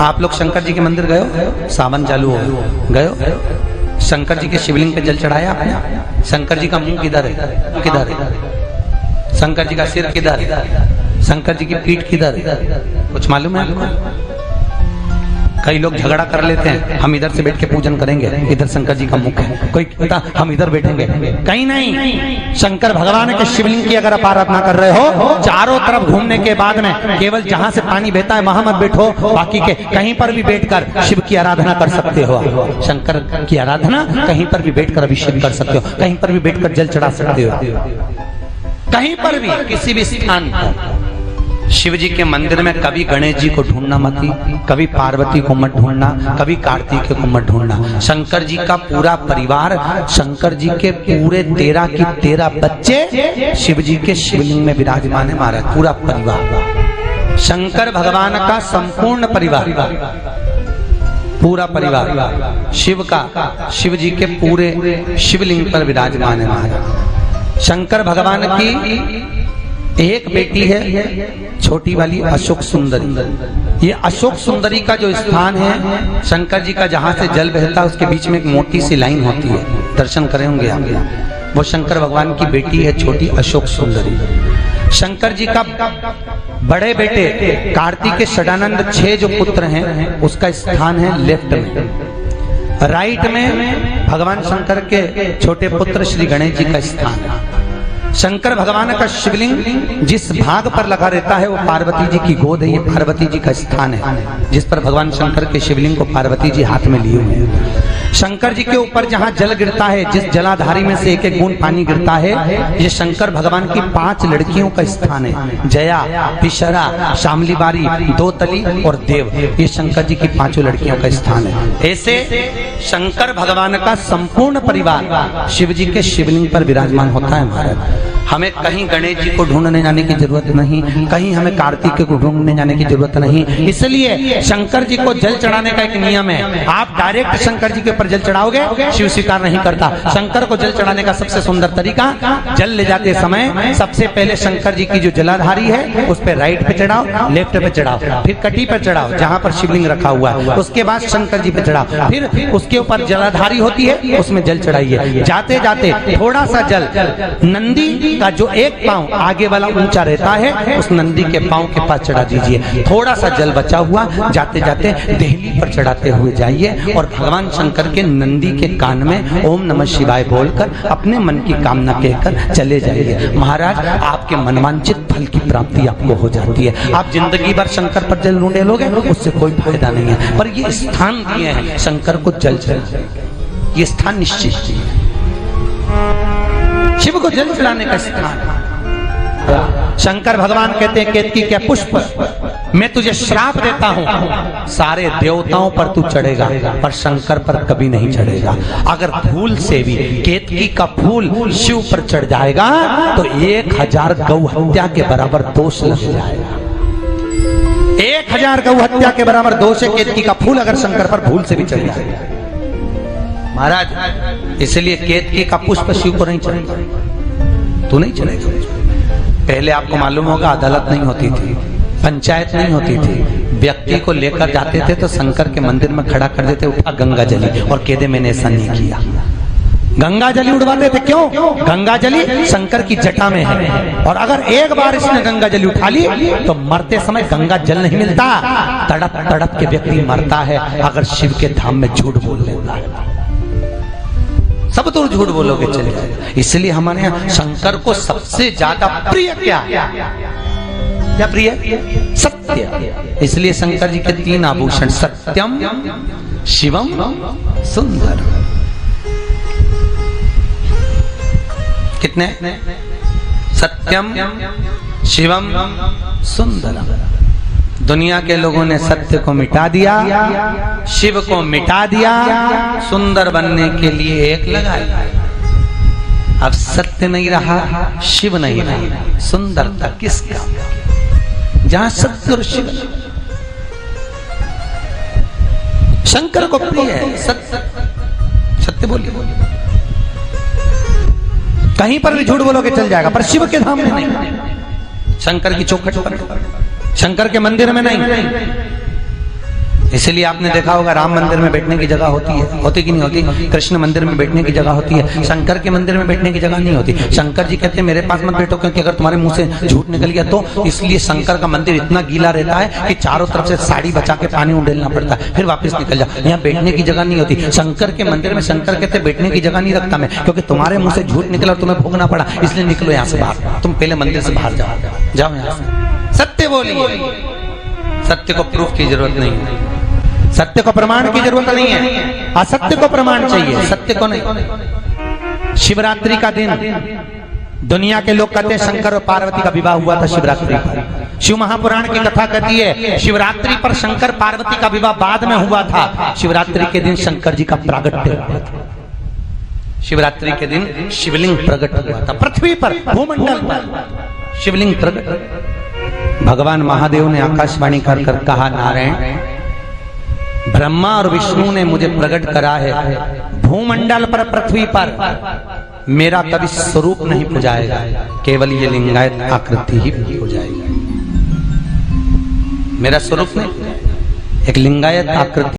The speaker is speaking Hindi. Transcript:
आप लोग शंकर जी के मंदिर गए हो? सावन चालू हो गए हो? शंकर जी के शिवलिंग पे जल चढ़ाया आपने? शंकर जी का मुंह किधर है? किधर है? शंकर जी का सिर किधर है? शंकर जी की पीठ किधर है? कुछ मालूम है आपको? कई लोग झगड़ा कर लेते हैं, हम इधर से बैठ के पूजन करेंगे, इधर शंकर जी का मुख है, कोई कहता हम इधर बैठेंगे। कहीं नहीं, शंकर भगवान के शिवलिंग की अगर आप आराधना कर रहे हो, चारों तरफ घूमने के बाद में केवल जहां से पानी बहता है वहां मत बैठो, बाकी के कहीं पर भी बैठकर शिव की आराधना कर सकते हो। शंकर की आराधना कहीं पर भी बैठकर अभिषेक कर सकते हो, कहीं पर भी बैठकर जल चढ़ा सकते हो, कहीं पर भी, किसी भी स्थान पर। शिव जी के मंदिर में कभी गणेश जी को ढूंढना मत, कभी पार्वती को मत ढूंढना, कभी कार्तिक को मत ढूंढना। शंकर जी का पूरा परिवार, शंकर जी के पूरे 13 की 13 बच्चे शिव जी के शिवलिंग में विराजमान है महाराज। पूरा परिवार, शंकर भगवान का संपूर्ण परिवार, पूरा परिवार शिव का, शिव जी के पूरे शिवलिंग पर विराजमान है महाराज। शंकर भगवान की एक बेटी है छोटी वाली अशोक सुंदरी। ये अशोक सुंदरी का जो स्थान है शंकर जी का, जहां से जल बहता है उसके बीच में एक मोटी सी लाइन होती है, दर्शन करे होंगे आप। वो शंकर भगवान की बेटी है छोटी अशोक सुंदरी। शंकर जी का बड़े बेटे कार्तिक षडानंद 6 जो पुत्र हैं उसका स्थान है लेफ्ट में। राइट में भगवान शंकर के छोटे पुत्र श्री गणेश जी का स्थान है। शंकर भगवान का शिवलिंग जिस भाग पर लगा रहता है वो पार्वती जी की गोद है, ये पार्वती जी का स्थान है, जिस पर भगवान शंकर के शिवलिंग को पार्वती जी हाथ में लिए हुए हैं। शंकर जी के ऊपर जहाँ जल गिरता है, जिस जलाधारी में से एक एक बूंद पानी गिरता है, ये शंकर भगवान की 5 लड़कियों का स्थान है। जया, पिशरा, शामली बारी, दोतली और देव, ये शंकर जी की 5 लड़कियों का स्थान है। ऐसे शंकर भगवान का संपूर्ण परिवार शिव जी के शिवलिंग पर विराजमान होता है महाराज। हमें कहीं गणेश जी को ढूंढने जाने की जरूरत नहीं, कहीं हमें कार्तिक को ढूंढने जाने की जरूरत नहीं। इसलिए शंकर जी को जल चढ़ाने का एक नियम है, आप डायरेक्ट शंकर जी के ऊपर जल चढ़ाओगे शिव स्वीकार नहीं करता। शंकर को जल चढ़ाने का सबसे सुंदर तरीका, जल ले जाते समय सबसे पहले शंकर जी की जो जलाधारी है उस पे राइट पे चढ़ाओ, लेफ्ट पे चढ़ाओ, फिर कटी पे चढ़ाओ जहां पर शिवलिंग रखा हुआ है, उसके बाद शंकर जी पे चढ़ाओ, फिर उसके ऊपर जलाधारी होती है उसमें जल चढ़ाइए। जाते जाते थोड़ा सा जल नंदी का जो एक पांव आगे वाला ऊंचा रहता है उस नंदी के पांव के पास चढ़ा दीजिए। थोड़ा सा जल बचा हुआ जाते जाते देहली पर चढ़ाते हुए जाइए और भगवान शंकर के नंदी के कान में ओम नमः शिवाय बोलकर अपने मन की कामना कहकर चले जाइए। महाराज आपके मनवांचित फल की प्राप्ति आपको हो जाती है। आप जिंदगी भर शंकर पर जल ढूंढे लोगे उससे कोई फायदा नहीं है, पर ये स्थान दिए हैं शंकर को जल चढ़ाने, ये स्थान निश्चित है, शिव को जल चढ़ाने का स्थान। शंकर भगवान कहते हैं केतकी के पुष्प मैं तुझे श्राप देता हूं, सारे देवताओं पर तू चढ़ेगा पर शंकर पर कभी नहीं चढ़ेगा। अगर भूल से भी केतकी का फूल शिव पर चढ़ जाएगा तो 1000 गौ हत्या के बराबर दोष लग जाएगा। 1000 गौ हत्या के बराबर दोष है केतकी का फूल अगर शंकर पर भूल से भी चढ़ जाएगा महाराज। इसलिए केतकी का पुष्प शिव को नहीं चढ़ेगा, तू नहीं चढ़ेगा। पहले आपको मालूम होगा अदालत नहीं होती थी, पंचायत नहीं होती थी, व्यक्ति को लेकर जाते थे तो शंकर के मंदिर में खड़ा कर देते, उठा गंगा जली और कह दे मैंने ऐसा नहीं किया। गंगा जली उड़वाते थे, क्यों? गंगा जली शंकर की जटा में है और अगर एक बार इसने गंगा जली उठा ली तो मरते समय गंगा जल नहीं मिलता, तड़प तड़प के व्यक्ति मरता है अगर शिव के धाम में झूठ बोल लेता है। सब तो झूठ बोलोगे चले जाएगा। इसलिए हमारे यहाँ शंकर को सबसे ज्यादा प्रिय क्या प्रिय? सत्य। इसलिए शंकर जी के 3 आभूषण, सत्यम, शिवम, सुंदर। कितने? सत्यम, शिवम, सुंदर। दुनिया के लोगों ने सत्य को मिटा दिया, शिव को मिटा दिया, सुंदर बनने के लिए एक लगाया। अब सत्य नहीं रहा, शिव नहीं रहा, सुंदरता किसका? जहां सत्य और शिव। शंकर को प्रिय है सत्य, सत्य बोलिए। कहीं पर भी झूठ बोलोगे चल जाएगा, पर शिव के धाम में नहीं, शंकर की चौखट पर, शंकर के मंदिर में नहीं। इसलिए आपने देखा होगा राम मंदिर में बैठने की जगह होती कि नहीं होती? कृष्ण मंदिर में बैठने की जगह होती है, शंकर के मंदिर में बैठने की जगह नहीं होती। शंकर जी कहते हैं मेरे पास मत बैठो, क्योंकि अगर तुम्हारे मुंह से झूठ निकल गया तो। इसलिए शंकर का मंदिर इतना गीला रहता है कि चारों तरफ से साड़ी बचा के पानी उड़ेलना पड़ता है, फिर वापस निकल जा। यहाँ बैठने की जगह नहीं होती। शंकर के मंदिर में शंकर कहते बैठने की जगह नहीं रखता मैं, क्योंकि तुम्हारे मुंह से झूठ निकला और तुम्हें भोगना पड़ा, इसलिए निकलो यहाँ से बाहर। तुम पहले मंदिर से बाहर जाओ, जाओ यहाँ से। सत्य बोलिए, सत्य को प्रूफ की जरूरत नहीं है, सत्य को प्रमाण की जरूरत नहीं है, असत्य को प्रमाण चाहिए, सत्य को नहीं। शिवरात्रि का दिन दुनिया के लोग कहते हैं शंकर और पार्वती का विवाह हुआ था शिवरात्रि पर। शिव महापुराण की कथा कहती है शिवरात्रि पर शंकर पार्वती का विवाह बाद में हुआ था। शिवरात्रि के दिन शंकर जी का प्रागट्य हुआ था। शिवरात्रि के दिन शिवलिंग प्रकट हुआ था पृथ्वी पर, भूमंडल पर शिवलिंग प्रकट। भगवान महादेव ने आकाशवाणी कर कहा, नारायण ब्रह्मा और विष्णु ने मुझे प्रकट करा है, भूमंडल पर पृथ्वी पर मेरा कभी स्वरूप नहीं पूजाएगा, केवल ये लिंगायत आकृति ही पूजाएगा। मेरा स्वरूप नहीं, एक लिंगायत आकृति